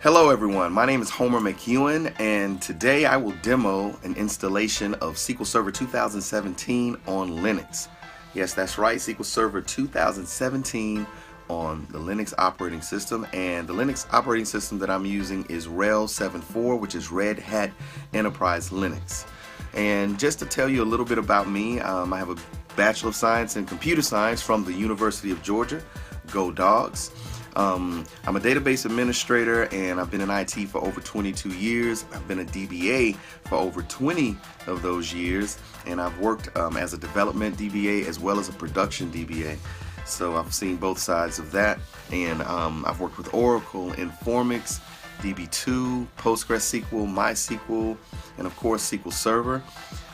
Hello everyone, my name is Homer McEwen, and today I will demo an installation of SQL Server 2017 on Linux. Yes, that's right, SQL Server 2017 on the Linux operating system, and the Linux operating system that I'm using is Rhel 7.4, which is Red Hat Enterprise Linux. And just to tell you a little bit about me, I have a Bachelor of Science in Computer Science from the University of Georgia. Go Dawgs. I'm a database administrator, and I've been in IT for over 22 years. I've been a DBA for over 20 of those years, and I've worked as a development DBA as well as a production DBA. So I've seen both sides of that, and I've worked with Oracle, Informix, DB2, PostgreSQL, MySQL, and of course SQL Server.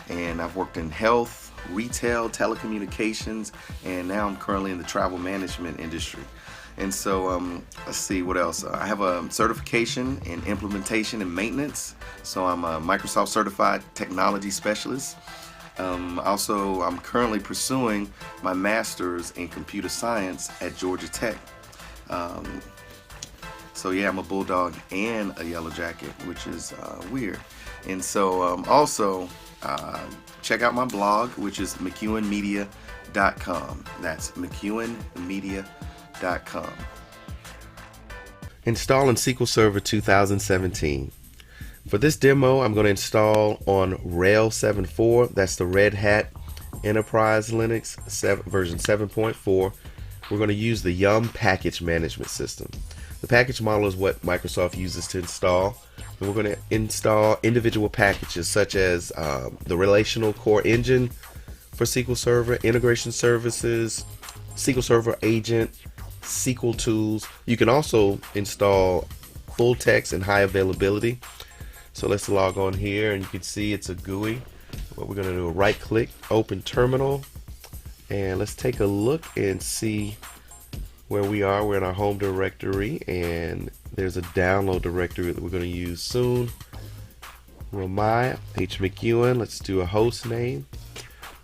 And I've worked in health, retail, telecommunications, and now I'm currently in the travel management industry. And so let's see what else. I have a certification in implementation and maintenance, so I'm a Microsoft certified technology specialist. Also, I'm currently pursuing my master's in computer science at Georgia Tech. So yeah, I'm a bulldog and a yellow jacket, which is weird. And so also check out my blog, which is mcewenmedia.com. That's mcewenmedia.com. Installing SQL Server 2017. For this demo, I'm going to install on Rhel 7.4. That's the Red Hat Enterprise Linux version 7.4. We're going to use the Yum package management system. The package model is what Microsoft uses to install. And we're going to install individual packages such as the relational core engine for SQL Server, integration services, SQL Server Agent, SQL tools. You can also install full text and high availability. So let's log on here, and you can see it's a GUI. What we're going to do, right click, open terminal, and let's take a look and see where we are. We're in our home directory, and there's a download directory that we're going to use soon. Ramai H. McEwen. Let's do a host name.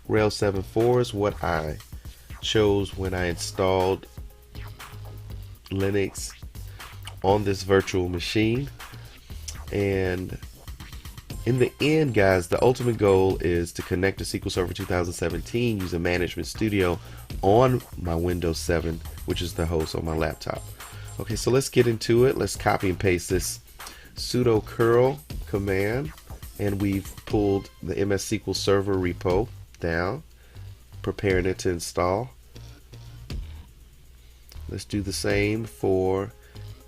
Rhel 7.4 is what I chose when I installed Linux on this virtual machine. And in the end, guys, the ultimate goal is to connect to SQL Server 2017 using Management Studio on my Windows 7, which is the host on my laptop. Okay, so let's get into it. Let's copy and paste this sudo curl command, and we've pulled the MS SQL Server repo down, preparing it to install. Let's do the same for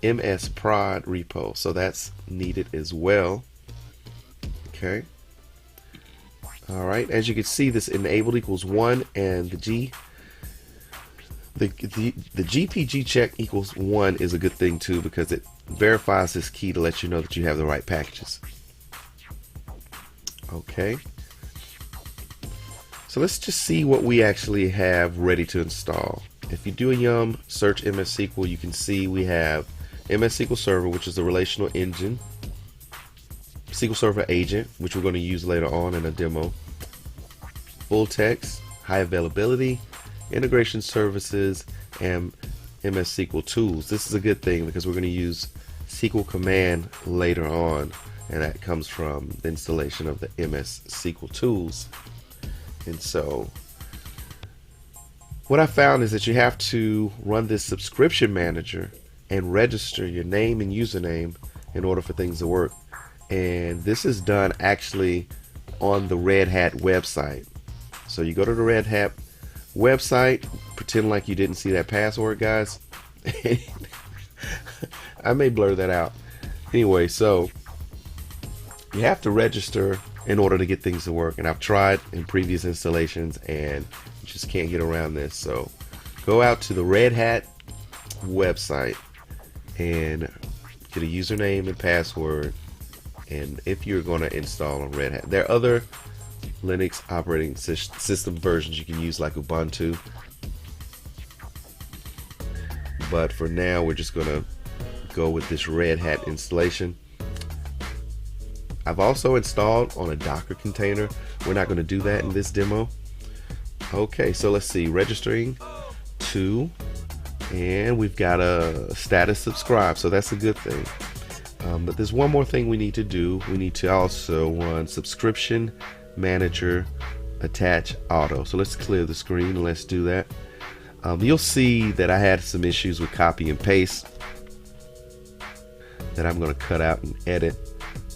MS prod repo, so that's needed as well. Okay. All right. As you can see, this enabled equals 1, and the GPG check equals 1 is a good thing too, because it verifies this key to let you know that you have the right packages. Okay. So let's just see what we actually have ready to install. If you do a Yum search MS SQL, you can see we have MS SQL Server, which is the relational engine, SQL Server Agent, which we're going to use later on in a demo, full text, high availability, integration services, and MS SQL tools. This is a good thing because we're going to use SQL command later on, and that comes from the installation of the MS SQL tools. And so what I found is that you have to run this subscription manager and register your name and username in order for things to work. And this is done actually on the Red Hat website. So you go to the Red Hat website, pretend like you didn't see that password, guys. I may blur that out. Anyway, so you have to register in order to get things to work. And I've tried in previous installations and just can't get around this. So go out to the Red Hat website and get a username and password. And if you're going to install on Red Hat, there are other Linux operating system versions you can use, like Ubuntu, but for now we're just going to go with this Red Hat installation. I've also installed on a Docker container. We're not going to do that in this demo. Okay, so let's see, registering to, and we've got a status subscribe, so that's a good thing. But there's one more thing we need to do. We need to also run subscription manager attach auto. So let's clear the screen and let's do that. You'll see that I had some issues with copy and paste that I'm going to cut out and edit.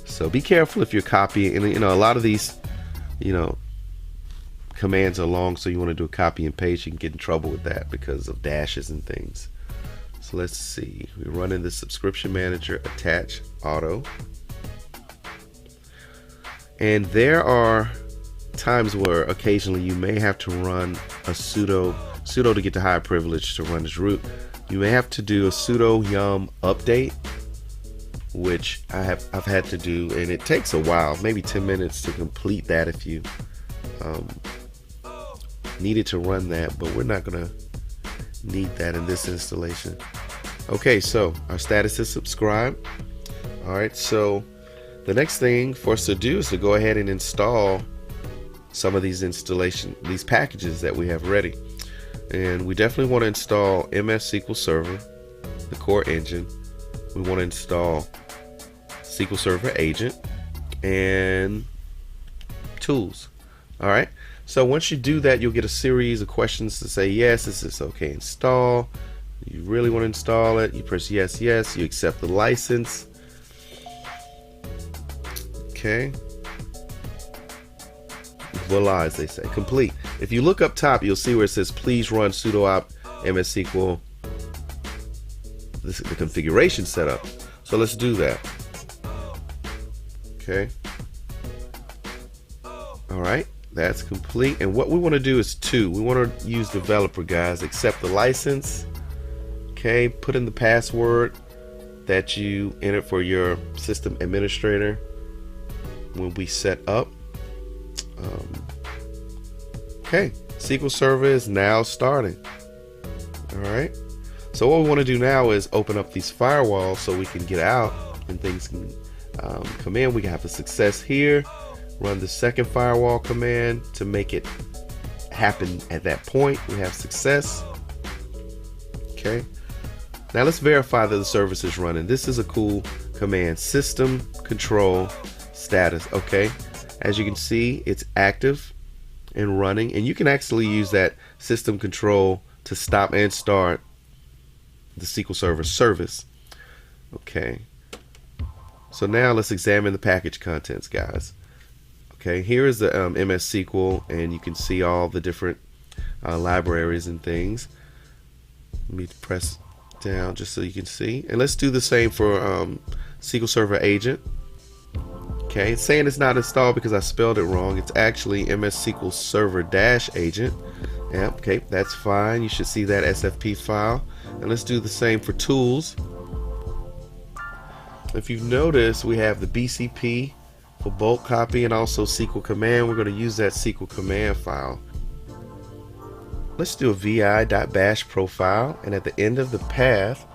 So be careful if you're copying, and a lot of these commands are long, so you want to do a copy and paste. You can get in trouble with that because of dashes and things. So let's see, we're running the subscription manager attach auto, and there are times where occasionally you may have to run a sudo to get the higher privilege to run as root. You may have to do a sudo yum update, which I've had to do, and it takes a while, maybe 10 minutes to complete that if you needed to run that, but we're not gonna need that in this installation. Okay, so our status is subscribed. All right, so the next thing for us to do is to go ahead and install some of these packages that we have ready. And we definitely want to install MS SQL Server, the core engine. We want to install SQL Server Agent and tools. All right, so once you do that, you'll get a series of questions to say, yes, this is okay, install. You really want to install it, you press yes, yes, you accept the license. Okay, voila, as they say, complete. If you look up top, you'll see where it says please run sudo opt MS SQL. This is the configuration setup. So let's do that. Okay. All right, that's complete. And what we want to do is we want to use developer, guys. Accept the license. Okay, put in the password that you entered for your system administrator when we set up. Okay, SQL Server is now starting. All right, so what we want to do now is open up these firewalls so we can get out and things can come in. We can have a success here. Run the second firewall command to make it happen at that point. We have success. Okay, now let's verify that the service is running. This is a cool command, system control status. Okay, as you can see, it's active and running, and you can actually use that system control to stop and start the SQL Server service. Okay, so now let's examine the package contents, guys. Okay, here is the MS SQL, and you can see all the different libraries and things. Let me press down just so you can see, and let's do the same for SQL Server Agent. Okay, it's saying it's not installed because I spelled it wrong. It's actually MS SQL Server -agent. Yeah, okay, that's fine. You should see that SFP file. And let's do the same for tools. If you've noticed, we have the BCP for bulk copy and also SQL command. We're going to use that SQL command file. Let's do a vi.bash profile, and at the end of the path,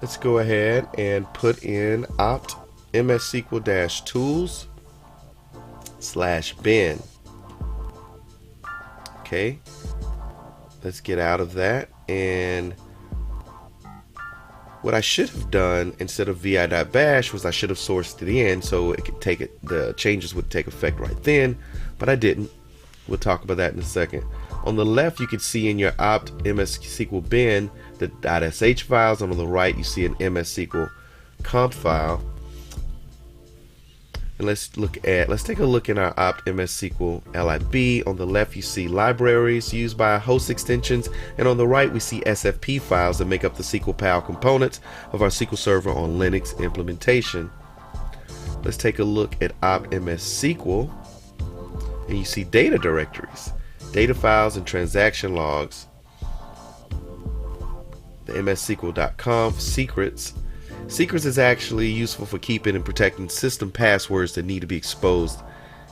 let's go ahead and put in opt msql-tools/bin. Okay, let's get out of that, and what I should have done instead of vi.bash was I should have sourced it in so it could take it, the changes would take effect right then, but I didn't. We'll talk about that in a second. On the left, you can see in your opt msql bin the .sh files, and on the right you see an msql comp file. And let's take a look in our opt msql lib. On the left you see libraries used by host extensions, and on the right we see SFP files that make up the SQL PAL components of our SQL Server on Linux implementation. Let's take a look at opt msql, and you see data directories, data files, and transaction logs. The msql.conf secrets. Secrets is actually useful for keeping and protecting system passwords that need to be exposed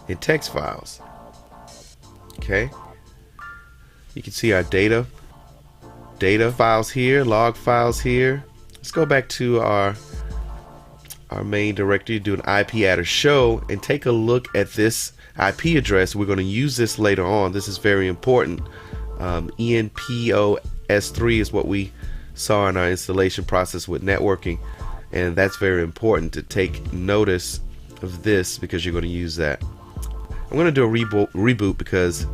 in text files. Okay, you can see our data files here, log files here. Let's go back to our main directory, do an IP-adder show, and take a look at this IP address. We're going to use this later on. This is very important. ENPOS3 is what we saw in our installation process with networking. and that's very important to take notice of this because you're going to use that. I'm going to do a reboot because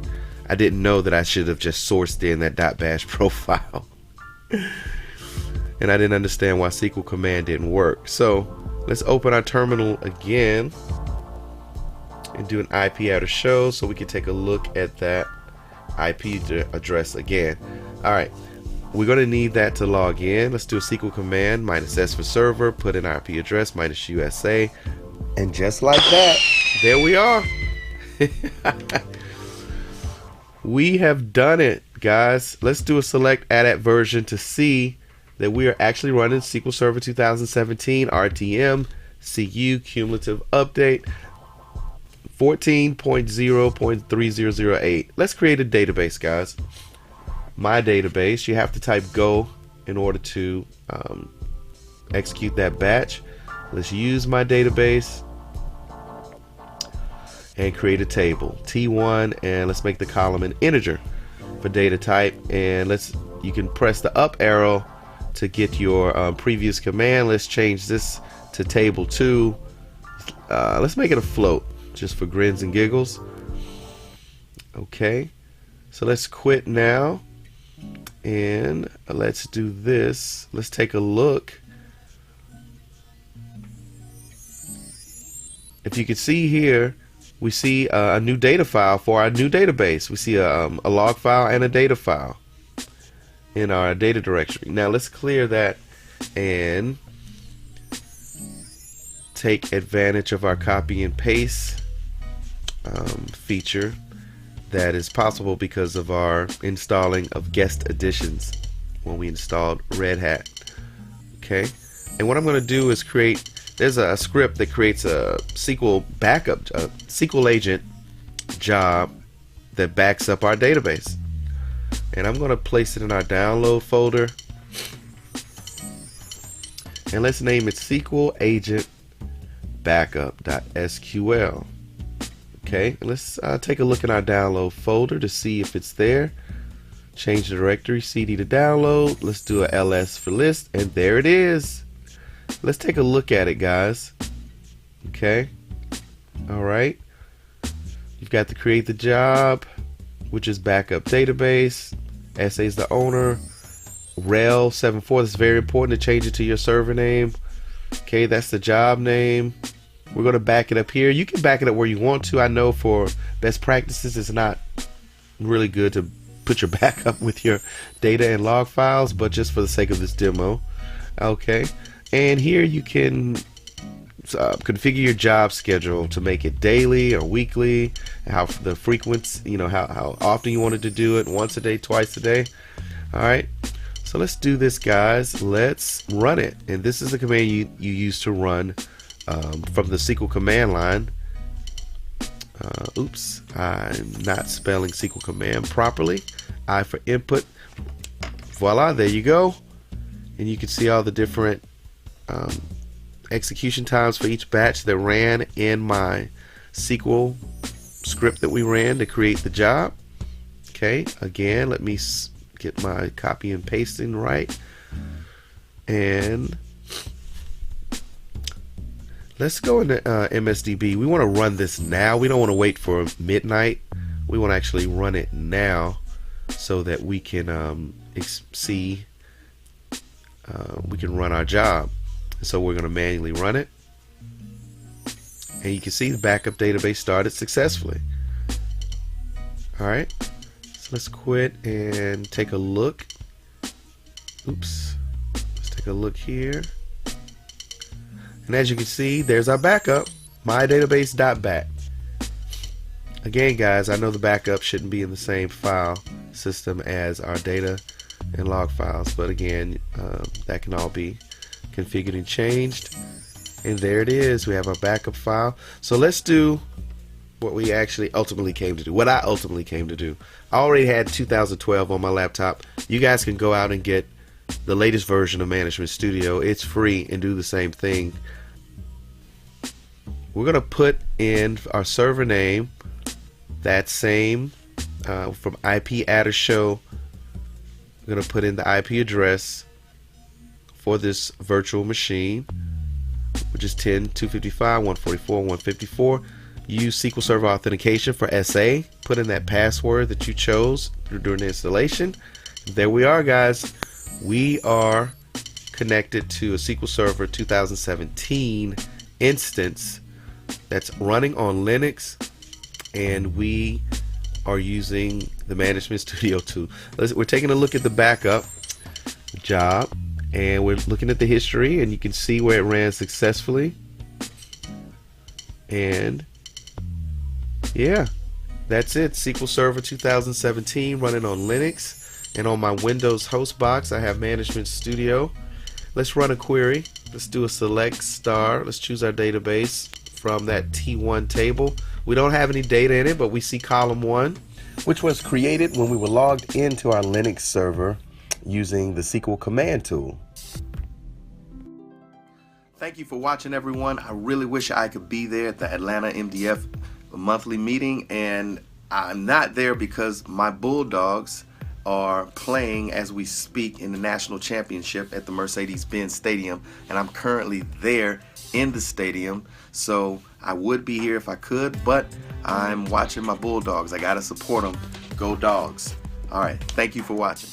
I didn't know that I should have just sourced in that .bash profile. And I didn't understand why SQL command didn't work. So let's open our terminal again and do an IP address show so we can take a look at that IP address again. Alright, we're going to need that to log in. Let's do a SQL command -S for server, put in IP address -USA, and just like that, there we are. We have done it, guys. Let's do a select ADAT version to see that we are actually running SQL Server 2017 RTM CU cumulative update 14.0.3008. Let's create a database, guys. My database. You have to type go in order to execute that batch. Let's use my database and create a table T1, and let's make the column an integer for data type, and you can press the up arrow to get your previous command. Let's change this to table 2. Let's make it a float just for grins and giggles. Okay, so let's quit now and let's do this. Let's take a look. If you can see here, we see a new data file for our new database. We see a log file and a data file in our data directory. Now let's clear that and take advantage of our copy and paste feature that is possible because of our installing of guest additions when we installed Red Hat. Okay, and what I'm going to do is there's a script that creates a SQL backup, a SQL Agent job that backs up our database. And I'm going to place it in our download folder. And let's name it SQL Agent Backup.SQL. Okay, let's take a look in our download folder to see if it's there. Change the directory, CD to download. Let's do a ls for list, and there it is. Let's take a look at it, guys. Okay, alright. You've got to create the job, which is backup database. SA is the owner. Rhel 74. That's very important to change it to your server name. Okay, that's the job name. We're going to back it up here. You can back it up where you want to. I know for best practices it's not really good to put your backup with your data and log files, but just for the sake of this demo. Okay, and here you can configure your job schedule to make it daily or weekly, how the frequency, how often you wanted to do it, once a day, twice a day. Alright, so let's do this, guys. Let's run it, and this is the command you use to run from the SQL command line. Oops, I'm not spelling SQL command properly. I for input. Voila, there you go. And you can see all the different execution times for each batch that ran in my SQL script that we ran to create the job. Okay, again, let me get my copy and pasting right. And let's go into MSDB. We want to run this now. We don't want to wait for midnight. We want to actually run it now so that we can see we can run our job. So we're going to manually run it, and you can see the backup database started successfully. Alright, so let's quit and take a look. Oops, let's take a look here. And as you can see, there's our backup, mydatabase.bat. Again, guys, I know the backup shouldn't be in the same file system as our data and log files, but again, that can all be configured and changed. And there it is. We have our backup file. So let's do what we actually ultimately came to do. What I ultimately came to do. I already had 2012 on my laptop. You guys can go out and get the latest version of Management Studio. It's free, and do the same thing. We're going to put in our server name, that same from IP address show. We're going to put in the IP address for this virtual machine. which is 10, 255, 144, 154. Use SQL Server authentication for SA. Put in that password that you chose during the installation. There we are, guys. We are connected to a SQL Server 2017 instance that's running on Linux, and we are using the Management Studio tool. We're taking a look at the backup job, and we're looking at the history, and you can see where it ran successfully. And yeah, that's it. SQL Server 2017 running on Linux, and on my Windows host box I have Management Studio. Let's run a query. Let's do a select star. Let's choose our database from that T1 table. We don't have any data in it, but we see column 1, which was created when we were logged into our Linux server using the SQL command tool. Thank you for watching, everyone. I really wish I could be there at the Atlanta MDF monthly meeting, and I'm not there because my Bulldogs are playing as we speak in the national championship at the Mercedes-Benz Stadium, and I'm currently there in the stadium. So I would be here if I could, but I'm watching my Bulldogs. I gotta support them. Go Dogs. All right, thank you for watching.